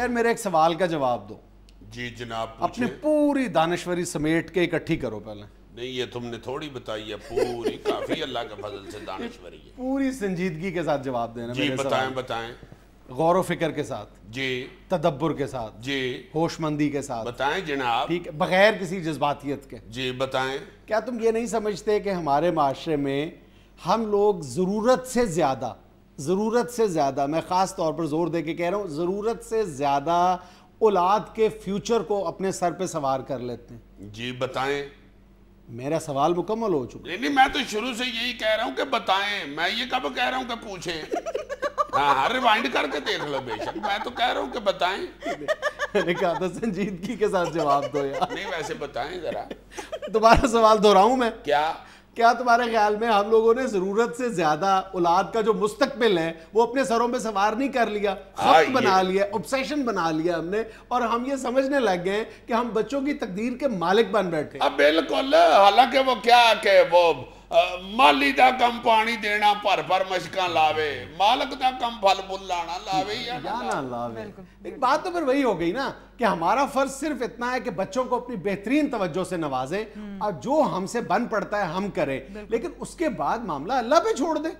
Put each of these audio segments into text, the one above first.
یار میرے ایک سوال کا جواب دو. جی جناب اپنے پوری دانشوری سمیٹ کے اکٹھی کرو پہلے. نہیں یہ تم نے تھوڑی بتائی ہے پوری, کافی اللہ کے فضل سے دانشوری ہے. پوری سنجیدگی کے ساتھ جواب دینا. جی بتائیں. غور و فکر کے ساتھ, جی تدبر کے ساتھ, جی ہوش مندی کے ساتھ بتائیں جناب. ٹھیک ہے, بغیر کسی جذباتیت کے. جی بتائیں. کیا تم یہ نہیں سمجھتے کہ ہمارے معاشرے میں ہم لوگ ضرورت سے زیادہ, میں خاص طور پر زور دے کے کہہ رہا ہوں, ضرورت سے زیادہ اولاد کے فیوچر کو اپنے سر پہ سوار کر لیتے ہیں؟ جی بتائیں. میرا سوال مکمل ہو چکا. نہیں میں تو شروع سے یہی کہہ رہا ہوں کہ بتائیں, میں یہ کب کہہ رہا ہوں کہ پوچھیں. ہاں ریوائنڈ کر کے دیکھ لو بے شک, میں تو کہہ رہا ہوں کہ بتائیں. میں نے کہا تھا سنجیدگی کے ساتھ جواب دو یار. نہیں ویسے بتائیں ذرا. دوبارہ سوال دہراؤں میں. کیا تمہارے خیال میں ہم لوگوں نے ضرورت سے زیادہ اولاد کا جو مستقبل ہے وہ اپنے سروں پہ سوار نہیں کر لیا, خط بنا لیا, obsession بنا لیا ہم نے, اور ہم یہ سمجھنے لگ گئے کہ ہم بچوں کی تقدیر کے مالک بن بیٹھے. اب بالکل, حالانکہ وہ کیا کہ وہ مالی دا کم پانی دینا پر مشکاں لاوے, مالک دا کم پھل پھول لانا لاوے یا نہ لاوے. ایک بات تو پھر وہی ہو گئی نا کہ ہمارا فرض صرف اتنا ہے کہ بچوں کو اپنی بہترین توجہ سے نوازیں اور جو ہم سے بن پڑتا ہے ہم کریں, لیکن اس کے بعد معاملہ اللہ پہ چھوڑ دیں.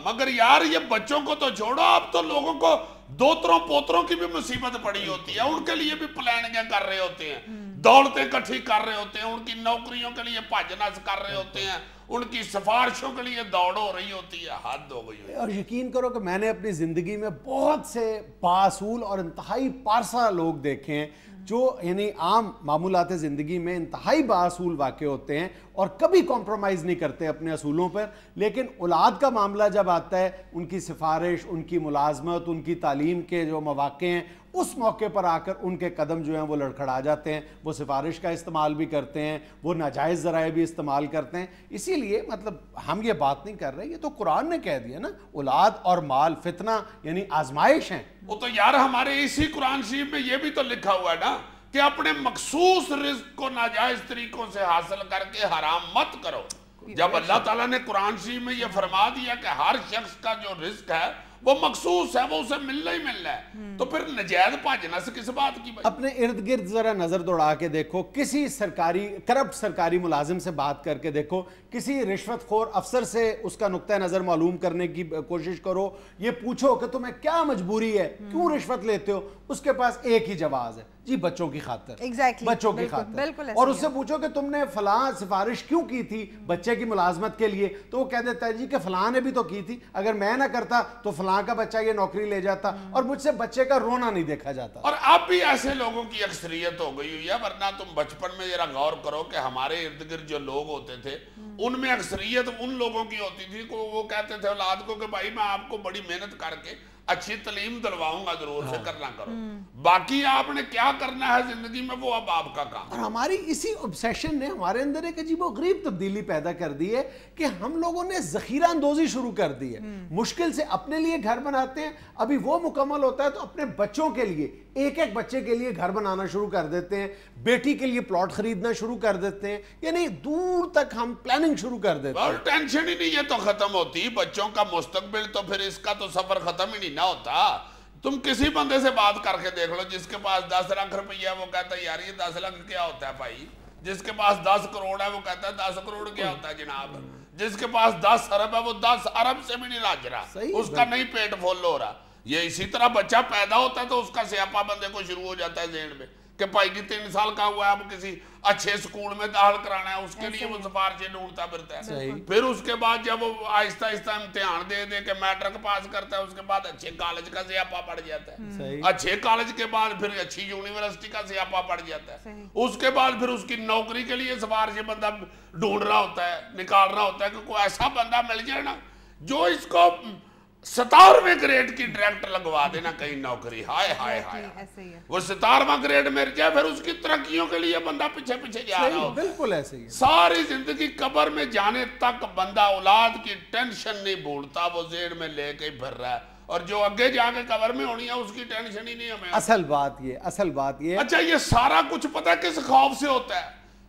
مگر یار یہ بچوں کو تو چھوڑو, اب تو لوگوں کو دوتروں پوتروں کی بھی مصیبت پڑی ہوتی ہے, ان کے لیے بھی پلاننگیں کر رہے ہوتے ہیں, دولتیں اکٹھی کر رہے ہوتے ہیں, ان کی نوکریوں کے لیے بھاج نس کر رہے ہوتے ہیں, ان کی سفارشوں کے لیے دوڑ ہو رہی ہوتی ہے. حد ہو گئی ہے. اور یقین کرو کہ میں نے اپنی زندگی میں بہت سے باصول اور انتہائی پارسا لوگ دیکھے ہیں جو یعنی عام معمولات زندگی میں انتہائی باصول واقع ہوتے ہیں اور کبھی کمپرومائز نہیں کرتے اپنے اصولوں پر, لیکن اولاد کا معاملہ جب آتا ہے, ان کی سفارش, ان کی ملازمت, ان کی تعلیم کے جو مواقع ہیں, اس موقع پر آ کر ان کے قدم جو ہیں وہ لڑکھڑا جاتے ہیں. وہ سفارش کا استعمال بھی کرتے ہیں, وہ ناجائز ذرائع بھی استعمال کرتے ہیں. اسی لیے مطلب ہم یہ بات نہیں کر رہے, یہ تو قرآن نے کہہ دیا نا, اولاد اور مال فتنہ یعنی آزمائش ہیں. وہ تو یار ہمارے اسی قرآن شریف میں یہ بھی تو لکھا ہوا ہے نا کہ اپنے مخصوص رزق کو ناجائز طریقوں سے حاصل کر کے حرام مت کرو. جب اللہ تعالیٰ نے قرآن شریف میں یہ فرما دیا کہ ہر شخص کا جو رزق ہے وہ مخصوص ہے, وہ اسے ملنا ہی ملنا ہے, تو پھر نجائز بھاجنا سے کس بات کی؟ اپنے ارد گرد ذرا نظر دوڑا کے دیکھو, کسی کرپٹ سرکاری ملازم سے بات کر کے دیکھو, کسی رشوت خور افسر سے اس کا نقطہ نظر معلوم کرنے کی کوشش کرو, یہ پوچھو کہ تمہیں کیا مجبوری ہے, کیوں رشوت لیتے ہو, اس کے پاس ایک ہی جواز ہے, جی بچوں کی خاطر. بچوں کی خاطر. اور اس سے پوچھو کہ تم نے فلاں سفارش کیوں کی تھی بچے کی ملازمت کے لیے, تو وہ کہہ دیتا ہے جی کہ فلاں نے بھی تو کی تھی, اگر میں نہ کرتا تو فلاں کا بچہ یہ نوکری لے جاتا, اور مجھ سے بچے کا رونا نہیں دیکھا جاتا. اور اب بھی ایسے لوگوں کی اکثریت ہو گئی ہوئی ہے, ورنہ تم بچپن میں ذرا غور کرو کہ ہمارے ارد گرد جو لوگ ہوتے تھے ان میں اکثریت ان لوگوں کی ہوتی تھی کہ وہ کہتے تھے اولاد کو کہ بھائی میں آپ کو بڑی محنت کر کے اچھی تعلیم دلواؤں گا, ضرور سے کرنا کرو, باقی آپ نے کیا کرنا ہے زندگی میں وہ اب آپ کا کام. اور ہماری اسی obsession نے ہمارے اندر ایک عجیب و غریب تبدیلی پیدا کر دی ہے کہ ہم لوگوں نے ذخیرہ اندوزی شروع کر دی ہے. مشکل سے اپنے لیے گھر بناتے ہیں, ابھی وہ مکمل ہوتا ہے تو اپنے بچوں کے لیے, ایک ایک بچے کے لیے گھر بنانا شروع کر دیتے ہیں, بیٹی کے لیے پلاٹ خریدنا شروع کر دیتے ہیں, یعنی دور تک ہم پلاننگ شروع کر دیتے ہیں. اور ٹینشن ہی نہیں ہے تو ختم ہوتی, بچوں کا مستقبل تو پھر اس کا تو سفر ختم ہی نہیں نہ ہوتا. تم کسی بندے سے بات کر کے دیکھ لو جس کے پاس 10 لاکھ روپیہ ہے, وہ کہتا ہے یار یہ 10 لاکھ کیا ہوتا ہے بھائی. جس کے پاس 10 کروڑ ہے وہ کہتا ہے 10 کروڑ کیا ہوتا ہے جناب. جس کے پاس 10 ارب ہے وہ 10 ارب سے بھی نہیں لاج رہا, اس کا نہیں پیٹ پھول ہو رہا. یہ اسی طرح بچہ پیدا ہوتا ہے تو اس کا سیاپا بندے کو شروع ہو جاتا ہے ذہن میں کہ بھائی جی 3 سال کا ہوا ہے, اب کسی اچھے سکول میں داخل کرانا ہے, اس کے لیے وہ سفارشیں ڈھونڈتا پھرتا ہے. پھر اس کے بعد جب وہ آہستہ آہستہ امتحان دے دے کہ میٹرک پاس کرتا ہے, اس کے بعد اچھے کالج کا سیاپا پڑ جاتا ہے, اچھے کالج کے بعد پھر اچھی یونیورسٹی کا سیاپا پڑ جاتا ہے, اس کے بعد پھر اس کی نوکری کے لیے سفارشیں بندہ ڈھونڈ رہا ہوتا ہے, نکال رہا ہوتا ہے کہ کوئی ایسا بندہ مل جائے نا جو اس کو 17ویں گریڈ کی ڈائریکٹ لگوا دینا کہیں نوکری. ہائے ہائے ہائے, وہ 17واں گریڈ مل جائے پھر اس کی ترقیوں کے لیے بندہ پیچھے پیچھے جا رہا ہوتا ہے. بالکل ایسے ہی ساری زندگی قبر میں جانے تک بندہ اولاد کی ٹینشن نہیں بھولتا, وہ ذہن میں لے کے پھر رہا ہے, اور جو آگے جا کے قبر میں ہونی ہے اس کی ٹینشن ہی نہیں ہمیں. اصل بات یہ اچھا یہ سارا کچھ پتہ کس خوف سے ہوتا ہے؟